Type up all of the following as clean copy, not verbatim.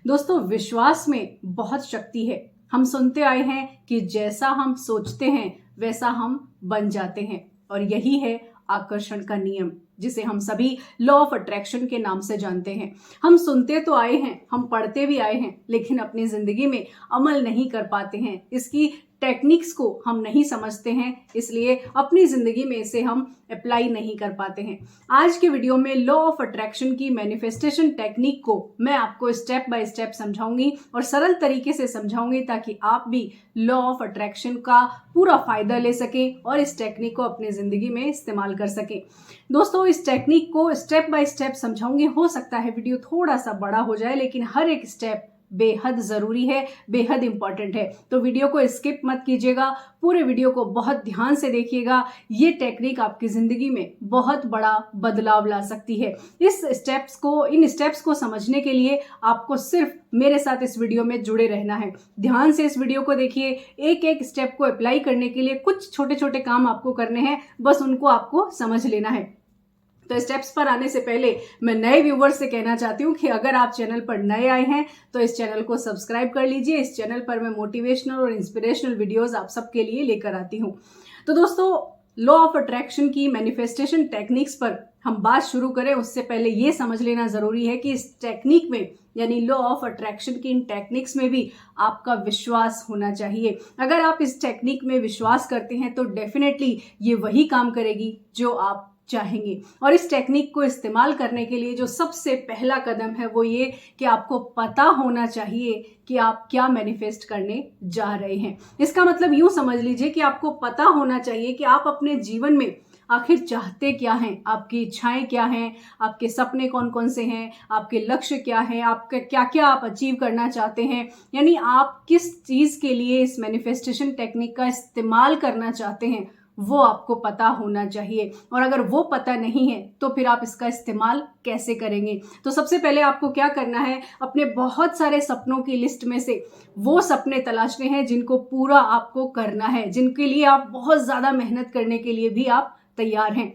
दोस्तों, विश्वास में बहुत शक्ति है। हम सुनते आए हैं कि जैसा हम सोचते हैं वैसा हम बन जाते हैं, और यही है आकर्षण का नियम, जिसे हम सभी लॉ ऑफ अट्रैक्शन के नाम से जानते हैं। हम सुनते तो आए हैं, हम पढ़ते भी आए हैं, लेकिन अपनी जिंदगी में अमल नहीं कर पाते हैं। इसकी टेक्निक्स को हम नहीं समझते हैं, इसलिए अपनी जिंदगी में इसे हम अप्लाई नहीं कर पाते हैं। आज के वीडियो में लॉ ऑफ अट्रैक्शन की मैनिफेस्टेशन टेक्निक को मैं आपको स्टेप बाय स्टेप समझाऊंगी और सरल तरीके से समझाऊंगी, ताकि आप भी लॉ ऑफ अट्रैक्शन का पूरा फायदा ले सकें और इस टेक्निक को अपनी जिंदगी में इस्तेमाल कर सकें। दोस्तों, इस टेक्निक को स्टेप बाय स्टेप समझाऊंगी। हो सकता है वीडियो थोड़ा सा बड़ा हो जाए, लेकिन हर एक स्टेप बेहद जरूरी है, बेहद इंपॉर्टेंट है। तो वीडियो को स्किप मत कीजिएगा, पूरे वीडियो को बहुत ध्यान से देखिएगा। ये टेक्निक आपकी जिंदगी में बहुत बड़ा बदलाव ला सकती है। इन स्टेप्स को समझने के लिए आपको सिर्फ मेरे साथ इस वीडियो में जुड़े रहना है। ध्यान से इस वीडियो को देखिए। एक एक स्टेप को अप्लाई करने के लिए कुछ छोटे छोटे काम आपको करने हैं, बस उनको आपको समझ लेना है। तो स्टेप्स पर आने से पहले मैं नए व्यूवर्स से कहना चाहती हूँ कि अगर आप चैनल पर नए आए हैं तो इस चैनल को सब्सक्राइब कर लीजिए। इस चैनल पर मैं मोटिवेशनल और इंस्पिरेशनल वीडियोस आप सबके लिए लेकर आती हूँ। तो दोस्तों, लॉ ऑफ अट्रैक्शन की मैनिफेस्टेशन टेक्निक्स पर हम बात शुरू करें उससे पहले ये समझ लेना जरूरी है कि इस टेक्निक में, यानी लॉ ऑफ अट्रैक्शन की इन टेक्निक्स में भी आपका विश्वास होना चाहिए। अगर आप इस टेक्निक में विश्वास करते हैं तो डेफिनेटली ये वही काम करेगी जो आप चाहेंगे। और इस टेक्निक को इस्तेमाल करने के लिए जो सबसे पहला कदम है वो ये कि आपको पता होना चाहिए कि आप क्या मैनिफेस्ट करने जा रहे हैं। इसका मतलब यूं समझ लीजिए कि आपको पता होना चाहिए कि आप अपने जीवन में आखिर चाहते क्या हैं, आपकी इच्छाएं क्या हैं, आपके सपने कौन कौन से हैं, आपके लक्ष्य क्या हैं, आपका क्या क्या आप अचीव करना चाहते हैं। यानी आप किस चीज़ के लिए इस मैनिफेस्टेशन टेक्निक का इस्तेमाल करना चाहते हैं वो आपको पता होना चाहिए। और अगर वो पता नहीं है तो फिर आप इसका इस्तेमाल कैसे करेंगे। तो सबसे पहले आपको क्या करना है, अपने बहुत सारे सपनों की लिस्ट में से वो सपने तलाशने हैं जिनको पूरा आपको करना है, जिनके लिए आप बहुत ज़्यादा मेहनत करने के लिए भी आप तैयार हैं।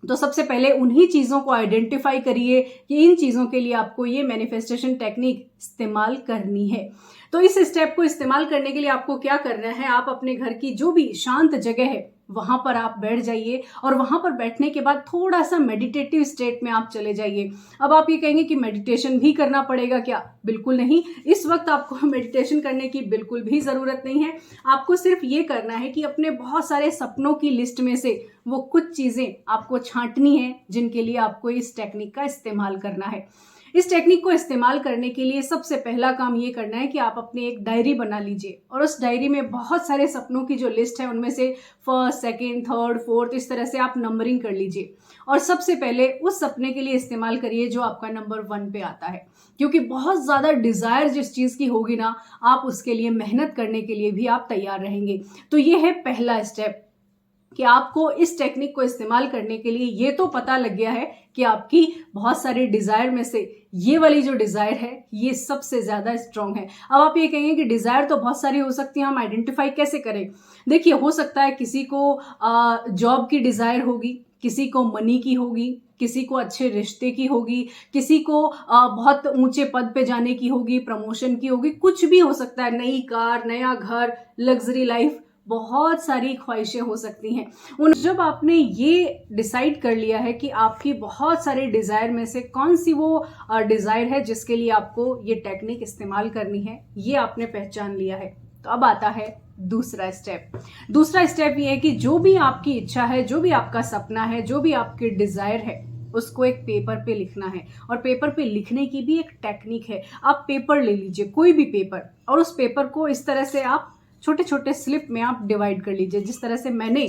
तो सबसे पहले उन्हीं चीज़ों को आइडेंटिफाई करिए कि इन चीज़ों के लिए आपको ये मैनिफेस्टेशन टेक्निक इस्तेमाल करनी है। तो इस स्टेप को इस्तेमाल करने के लिए आपको क्या करना है, आप अपने घर की जो भी शांत जगह है वहां पर आप बैठ जाइए, और वहां पर बैठने के बाद थोड़ा सा मेडिटेटिव स्टेट में आप चले जाइए। अब आप ये कहेंगे कि मेडिटेशन भी करना पड़ेगा क्या? बिल्कुल नहीं, इस वक्त आपको मेडिटेशन करने की बिल्कुल भी ज़रूरत नहीं है। आपको सिर्फ ये करना है कि अपने बहुत सारे सपनों की लिस्ट में से वो कुछ चीज़ें आपको छांटनी है जिनके लिए आपको इस टेक्निक का इस्तेमाल करना है। इस टेक्निक को इस्तेमाल करने के लिए सबसे पहला काम ये करना है कि आप अपनी एक डायरी बना लीजिए, और उस डायरी में बहुत सारे सपनों की जो लिस्ट है उनमें से फर्स्ट, सेकंड, थर्ड, फोर्थ, इस तरह से आप नंबरिंग कर लीजिए। और सबसे पहले उस सपने के लिए इस्तेमाल करिए जो आपका नंबर 1 पे आता है, क्योंकि बहुत ज़्यादा डिज़ायर जिस चीज़ की होगी ना, आप उसके लिए मेहनत करने के लिए भी आप तैयार रहेंगे। तो ये है पहला स्टेप कि आपको इस टेक्निक को इस्तेमाल करने के लिए ये तो पता लग गया है कि आपकी बहुत सारी डिज़ायर में से ये वाली जो डिज़ायर है ये सबसे ज़्यादा स्ट्रांग है। अब आप ये कहेंगे कि डिज़ायर तो बहुत सारी हो सकती है, हम आइडेंटिफाई कैसे करें? देखिए, हो सकता है किसी को जॉब की डिज़ायर होगी, किसी को मनी की होगी, किसी को अच्छे रिश्ते की होगी, किसी को बहुत ऊंचे पद पे जाने की होगी, प्रमोशन की होगी, कुछ भी हो सकता है, नई कार, नया घर, लग्जरी लाइफ, बहुत सारी ख्वाहिशें हो सकती हैं। जब आपने ये डिसाइड कर लिया है कि आपकी बहुत सारे डिज़ायर में से कौन सी वो डिज़ायर है जिसके लिए आपको ये टेक्निक इस्तेमाल करनी है, ये आपने पहचान लिया है, तो अब आता है दूसरा स्टेप। दूसरा स्टेप ये है कि जो भी आपकी इच्छा है, जो भी आपका सपना है, जो भी आपकी डिज़ायर है, उसको एक पेपर पे लिखना है। और पेपर पे लिखने की भी एक टेक्निक है। आप पेपर ले लीजिए, कोई भी पेपर, और उस पेपर को इस तरह से आप छोटे छोटे स्लिप में आप डिवाइड कर लीजिए। जिस तरह से मैंने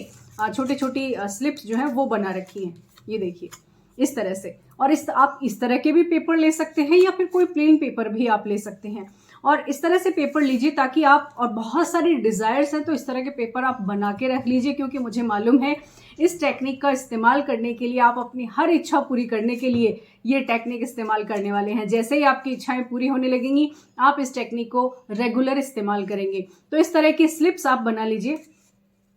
छोटी छोटी स्लिप्स जो है वो बना रखी हैं, ये देखिए इस तरह से। और आप इस तरह के भी पेपर ले सकते हैं, या फिर कोई प्लेन पेपर भी आप ले सकते हैं। और इस तरह से पेपर लीजिए ताकि आप, और बहुत सारी डिज़ायर्स हैं तो इस तरह के पेपर आप बना के रख लीजिए, क्योंकि मुझे मालूम है इस टेक्निक का इस्तेमाल करने के लिए आप अपनी हर इच्छा पूरी करने के लिए ये टेक्निक इस्तेमाल करने वाले हैं। जैसे ही आपकी इच्छाएं पूरी होने लगेंगी आप इस टेक्निक को रेगुलर इस्तेमाल करेंगे। तो इस तरह की स्लिप्स आप बना लीजिए।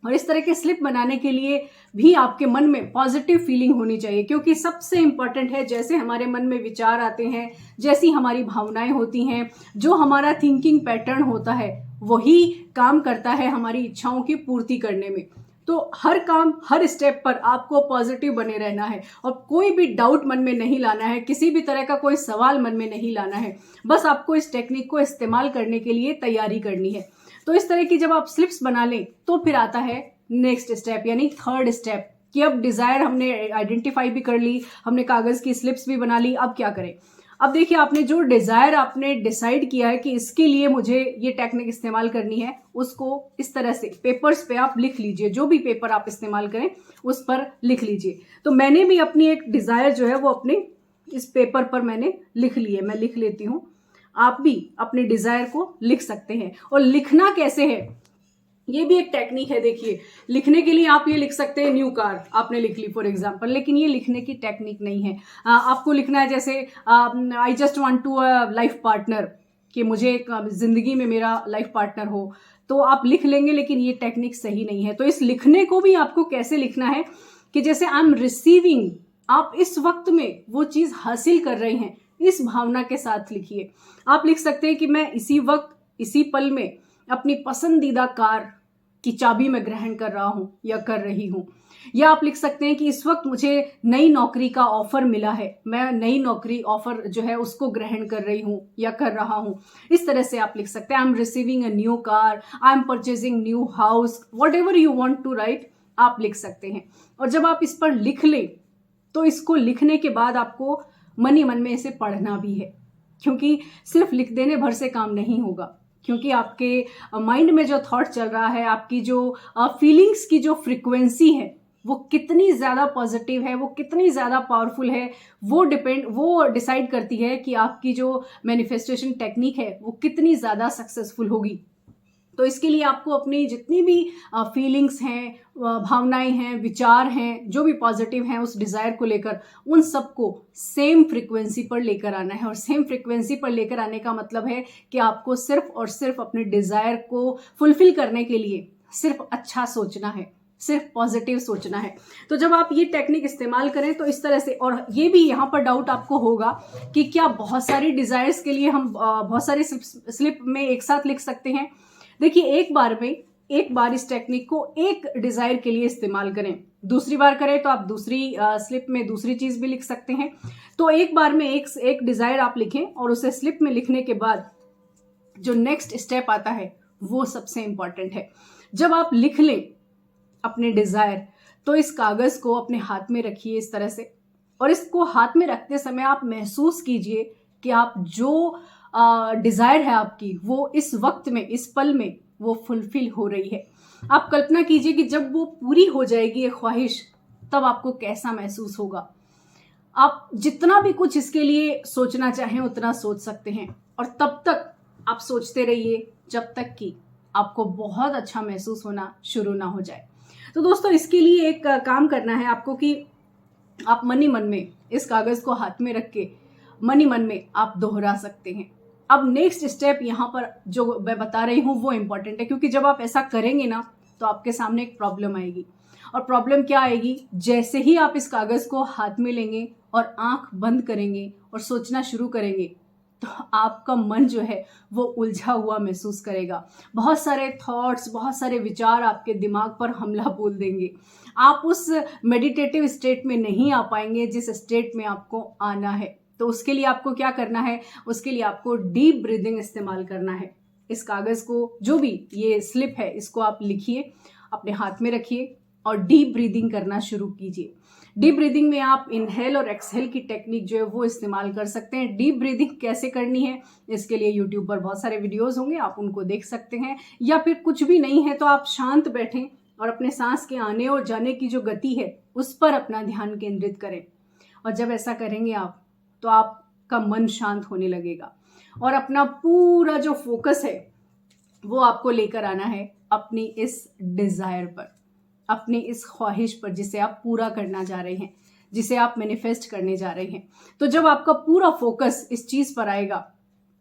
और इस तरह के स्लिप बनाने के लिए भी आपके मन में पॉजिटिव फीलिंग होनी चाहिए, क्योंकि सबसे इंपॉर्टेंट है जैसे हमारे मन में विचार आते हैं, जैसी हमारी भावनाएं होती हैं, जो हमारा थिंकिंग पैटर्न होता है वही काम करता है हमारी इच्छाओं की पूर्ति करने में। तो हर काम, हर स्टेप पर आपको पॉजिटिव बने रहना है और कोई भी डाउट मन में नहीं लाना है, किसी भी तरह का कोई सवाल मन में नहीं लाना है। बस आपको इस टेक्निक को इस्तेमाल करने के लिए तैयारी करनी है। तो इस तरह की जब आप स्लिप्स बना लें तो फिर आता है नेक्स्ट स्टेप, यानी थर्ड स्टेप, कि अब डिजायर हमने आइडेंटिफाई भी कर ली, हमने कागज की स्लिप्स भी बना ली, अब क्या करें। अब देखिए, आपने जो डिजायर आपने डिसाइड किया है कि इसके लिए मुझे ये टेक्निक इस्तेमाल करनी है, उसको इस तरह से पेपर्स पे आप लिख लीजिए। जो भी पेपर आप इस्तेमाल करें उस पर लिख लीजिए। तो मैंने भी अपनी एक डिजायर जो है वो अपने इस पेपर पर मैंने लिख ली है, मैं लिख लेती हूँ। आप भी अपने डिजायर को लिख सकते हैं। और लिखना कैसे है ये भी एक टेक्निक है। देखिए, लिखने के लिए आप ये लिख सकते हैं न्यू कार, आपने लिख ली फॉर एग्जांपल, लेकिन ये लिखने की टेक्निक नहीं है। आपको लिखना है जैसे I just want to a life partner, कि मुझे एक जिंदगी में मेरा लाइफ पार्टनर हो, तो आप लिख लेंगे, लेकिन ये टेक्निक सही नहीं है। तो इस लिखने को भी आपको कैसे लिखना है कि जैसे आई एम रिसीविंग, आप इस वक्त में वो चीज हासिल कर रहे हैं, इस भावना के साथ लिखिए। आप लिख सकते हैं कि मैं इसी वक्त, इसी पल में अपनी पसंदीदा कार की चाबी में ग्रहण कर रहा हूं या कर रही हूं। या आप लिख सकते हैं कि इस वक्त मुझे नई नौकरी का ऑफर मिला है, मैं नई नौकरी ऑफर जो है उसको ग्रहण कर रही हूं या कर रहा हूं। इस तरह से आप लिख सकते हैं, I am receiving a new car, I am purchasing new house, whatever you want to write, आप लिख सकते हैं। और जब आप इस पर लिख लें तो इसको लिखने के बाद आपको मन ही मन में इसे पढ़ना भी है, क्योंकि सिर्फ लिख देने भर से काम नहीं होगा। क्योंकि आपके माइंड में जो थॉट चल रहा है, आपकी जो फीलिंग्स की जो फ्रीक्वेंसी है वो कितनी ज़्यादा पॉजिटिव है, वो कितनी ज़्यादा पावरफुल है, वो डिसाइड करती है कि आपकी जो मैनिफेस्टेशन टेक्निक है वो कितनी ज़्यादा सक्सेसफुल होगी। तो इसके लिए आपको अपनी जितनी भी फीलिंग्स हैं, भावनाएं हैं, विचार हैं, जो भी पॉजिटिव हैं उस डिज़ायर को लेकर, उन सबको सेम फ्रीक्वेंसी पर लेकर आना है। और सेम फ्रीक्वेंसी पर लेकर आने का मतलब है कि आपको सिर्फ और सिर्फ अपने डिज़ायर को फुलफिल करने के लिए सिर्फ अच्छा सोचना है, सिर्फ पॉजिटिव सोचना है। तो जब आप ये टेक्निक इस्तेमाल करें तो इस तरह से, और ये भी यहाँ पर डाउट आपको होगा कि क्या बहुत सारी डिज़ायर्स के लिए हम बहुत सारी स्लिप में एक साथ लिख सकते हैं। देखिए, एक बार इस टेक्निक को एक डिजायर के लिए इस्तेमाल करें, दूसरी बार करें तो आप दूसरी स्लिप में दूसरी चीज भी लिख सकते हैं। तो एक बार में एक डिजायर आप लिखें और उसे स्लिप में लिखने के बाद जो नेक्स्ट स्टेप आता है वो सबसे इंपॉर्टेंट है। जब आप लिख लें अपने डिजायर, तो इस कागज को अपने हाथ में रखिए इस तरह से, और इसको हाथ में रखते समय आप महसूस कीजिए कि आप जो डिजायर है आपकी वो इस वक्त में, इस पल में वो फुलफिल हो रही है। आप कल्पना कीजिए कि जब वो पूरी हो जाएगी ये ख्वाहिश, तब आपको कैसा महसूस होगा। आप जितना भी कुछ इसके लिए सोचना चाहें उतना सोच सकते हैं, और तब तक आप सोचते रहिए जब तक कि आपको बहुत अच्छा महसूस होना शुरू ना हो जाए। तो दोस्तों, इसके लिए एक काम करना है आपको कि आप मन ही मन में इस कागज को हाथ में रख के मन ही मन में आप दोहरा सकते हैं। अब नेक्स्ट स्टेप यहाँ पर जो मैं बता रही हूँ वो इम्पॉर्टेंट है, क्योंकि जब आप ऐसा करेंगे ना तो आपके सामने एक प्रॉब्लम आएगी। और प्रॉब्लम क्या आएगी, जैसे ही आप इस कागज को हाथ में लेंगे और आंख बंद करेंगे और सोचना शुरू करेंगे, तो आपका मन जो है वो उलझा हुआ महसूस करेगा। बहुत सारे थॉट्स, बहुत सारे विचार आपके दिमाग पर हमला बोल देंगे। आप उस मेडिटेटिव स्टेट में नहीं आ पाएंगे जिस स्टेट में आपको आना है। तो उसके लिए आपको क्या करना है, उसके लिए आपको डीप ब्रीदिंग इस्तेमाल करना है। इस कागज को, जो भी ये स्लिप है, इसको आप लिखिए, अपने हाथ में रखिए और डीप ब्रीदिंग करना शुरू कीजिए। डीप ब्रीदिंग में आप इनहेल और एक्सहेल की टेक्निक जो है वो इस्तेमाल कर सकते हैं। डीप ब्रीदिंग कैसे करनी है इसके लिए यूट्यूब पर बहुत सारे वीडियोस होंगे, आप उनको देख सकते हैं। या फिर कुछ भी नहीं है तो आप शांत बैठें और अपने सांस के आने और जाने की जो गति है उस पर अपना ध्यान केंद्रित करें। और जब ऐसा करेंगे आप, तो आपका मन शांत होने लगेगा और अपना पूरा जो फोकस है वो आपको लेकर आना है अपनी इस डिजायर पर, अपनी इस ख्वाहिश पर जिसे आप पूरा करना जा रहे हैं, जिसे आप मैनिफेस्ट करने जा रहे हैं। तो जब आपका पूरा फोकस इस चीज पर आएगा,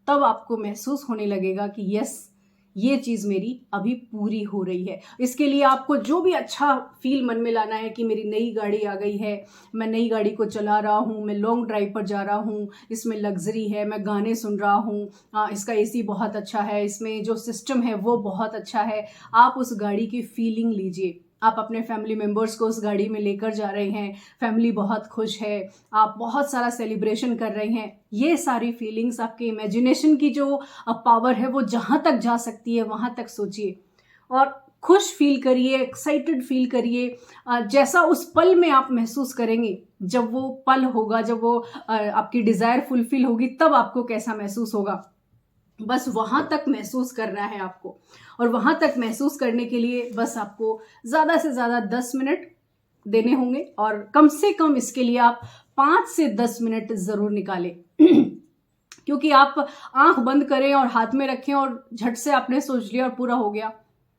तब आपको महसूस होने लगेगा कि यस, ये चीज़ मेरी अभी पूरी हो रही है। इसके लिए आपको जो भी अच्छा फील मन में लाना है कि मेरी नई गाड़ी आ गई है, मैं नई गाड़ी को चला रहा हूँ, मैं लॉन्ग ड्राइव पर जा रहा हूँ, इसमें लग्जरी है, मैं गाने सुन रहा हूँ, इसका एसी बहुत अच्छा है, इसमें जो सिस्टम है वो बहुत अच्छा है। आप उस गाड़ी की फीलिंग लीजिए। आप अपने फैमिली मेम्बर्स को उस गाड़ी में लेकर जा रहे हैं, फैमिली बहुत खुश है, आप बहुत सारा सेलिब्रेशन कर रहे हैं। ये सारी फीलिंग्स आपके इमेजिनेशन की जो पावर है वो जहाँ तक जा सकती है वहाँ तक सोचिए और खुश फील करिए, एक्साइटेड फील करिए। जैसा उस पल में आप महसूस करेंगे, जब वो पल होगा, जब वो आपकी डिज़ायर फुलफिल होगी, तब आपको कैसा महसूस होगा, बस वहाँ तक महसूस करना है आपको। और वहाँ तक महसूस करने के लिए बस आपको ज़्यादा से ज़्यादा 10 मिनट देने होंगे और कम से कम इसके लिए आप 5 से 10 मिनट ज़रूर निकालें। क्योंकि आप आंख बंद करें और हाथ में रखें और झट से आपने सोच लिया और पूरा हो गया,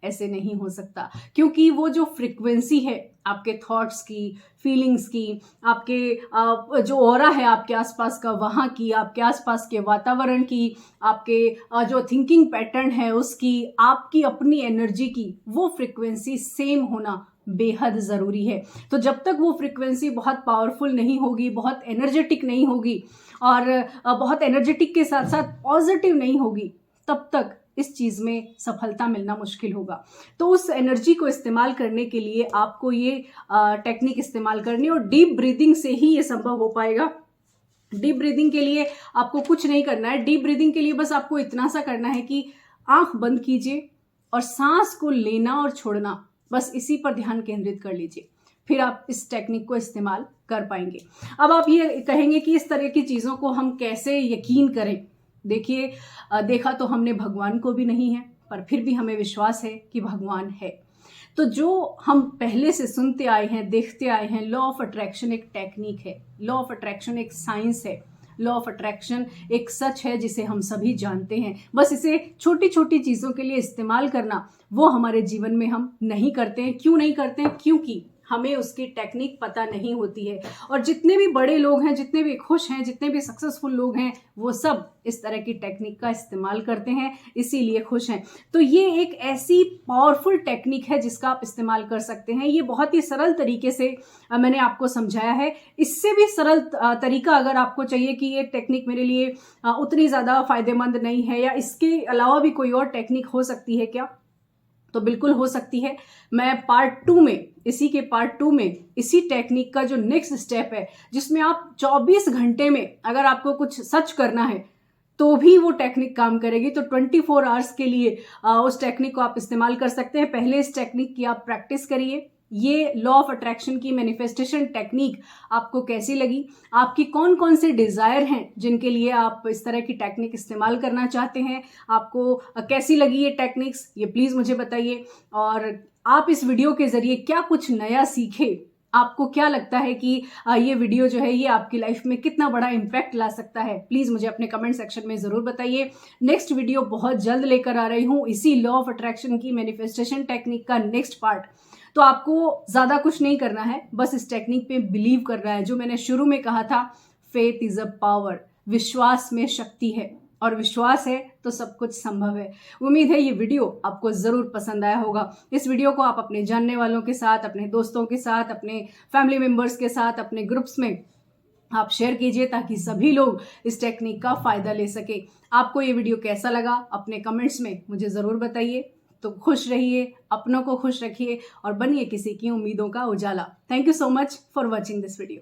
ऐसे नहीं हो सकता। क्योंकि वो जो फ्रिक्वेंसी है आपके थॉट्स की, फीलिंग्स की, आपके जो ऑरा है आपके आसपास का वहाँ की, आपके आसपास के वातावरण की, आपके जो थिंकिंग पैटर्न है उसकी, आपकी अपनी एनर्जी की, वो फ्रिक्वेंसी सेम होना बेहद ज़रूरी है। तो जब तक वो फ्रिक्वेंसी बहुत पावरफुल नहीं होगी, बहुत एनर्जेटिक नहीं होगी और बहुत एनर्जेटिक के साथ साथ पॉजिटिव नहीं होगी, तब तक इस चीज़ में सफलता मिलना मुश्किल होगा। तो उस एनर्जी को इस्तेमाल करने के लिए आपको ये टेक्निक इस्तेमाल करनी और डीप ब्रीदिंग से ही ये संभव हो पाएगा। डीप ब्रीदिंग के लिए आपको कुछ नहीं करना है। डीप ब्रीदिंग के लिए बस आपको इतना सा करना है कि आंख बंद कीजिए और सांस को लेना और छोड़ना, बस इसी पर ध्यान केंद्रित कर लीजिए। फिर आप इस टेक्निक को इस्तेमाल कर पाएंगे। अब आप ये कहेंगे कि इस तरह की चीज़ों को हम कैसे यकीन करें। देखिए, देखा तो हमने भगवान को भी नहीं है, पर फिर भी हमें विश्वास है कि भगवान है। तो जो हम पहले से सुनते आए हैं, देखते आए हैं, लॉ ऑफ अट्रैक्शन एक टेक्निक है, लॉ ऑफ अट्रैक्शन एक साइंस है, लॉ ऑफ अट्रैक्शन एक सच है जिसे हम सभी जानते हैं। बस इसे छोटी छोटी चीज़ों के लिए इस्तेमाल करना, वो हमारे जीवन में हम नहीं करते हैं। क्यों नहीं करते हैं? क्योंकि हमें उसकी टेक्निक पता नहीं होती है। और जितने भी बड़े लोग हैं, जितने भी खुश हैं, जितने भी सक्सेसफुल लोग हैं, वो सब इस तरह की टेक्निक का इस्तेमाल करते हैं, इसीलिए खुश हैं। तो ये एक ऐसी पावरफुल टेक्निक है जिसका आप इस्तेमाल कर सकते हैं। ये बहुत ही सरल तरीके से मैंने आपको समझाया है। इससे भी सरल तरीका अगर आपको चाहिए कि ये टेक्निक मेरे लिए उतनी ज़्यादा फायदेमंद नहीं है या इसके अलावा भी कोई और टेक्निक हो सकती है क्या, तो बिल्कुल हो सकती है। मैं पार्ट 2 में, इसी के पार्ट 2 में इसी टेक्निक का जो नेक्स्ट स्टेप है, जिसमें आप 24 घंटे में अगर आपको कुछ सच करना है तो भी वो टेक्निक काम करेगी। तो 24 आवर्स के लिए उस टेक्निक को आप इस्तेमाल कर सकते हैं। पहले इस टेक्निक की आप प्रैक्टिस करिए। ये लॉ ऑफ अट्रैक्शन की मैनिफेस्टेशन टेक्निक आपको कैसी लगी? आपकी कौन कौन से डिज़ायर हैं जिनके लिए आप इस तरह की टेक्निक इस्तेमाल करना चाहते हैं? आपको कैसी लगी ये टेक्निक्स, ये प्लीज़ मुझे बताइए। और आप इस वीडियो के ज़रिए क्या कुछ नया सीखे? आपको क्या लगता है कि ये वीडियो जो है ये आपकी लाइफ में कितना बड़ा इम्पैक्ट ला सकता है? प्लीज़ मुझे अपने कमेंट सेक्शन में ज़रूर बताइए। नेक्स्ट वीडियो बहुत जल्द लेकर आ रही हूँ, इसी लॉ ऑफ अट्रैक्शन की मैनिफेस्टेशन टेक्निक का नेक्स्ट पार्ट। तो आपको ज़्यादा कुछ नहीं करना है, बस इस टेक्निक पे बिलीव करना है। जो मैंने शुरू में कहा था, फेथ इज़ अ पावर, विश्वास में शक्ति है और विश्वास है तो सब कुछ संभव है। उम्मीद है ये वीडियो आपको ज़रूर पसंद आया होगा। इस वीडियो को आप अपने जानने वालों के साथ, अपने दोस्तों के साथ, अपने फैमिली मेम्बर्स के साथ, अपने ग्रुप्स में आप शेयर कीजिए ताकि सभी लोग इस टेक्निक का फ़ायदा ले सके। आपको ये वीडियो कैसा लगा अपने कमेंट्स में मुझे ज़रूर बताइए। तो खुश रहिए, अपनों को खुश रखिए और बनिए किसी की उम्मीदों का उजाला। Thank you so much for watching this video.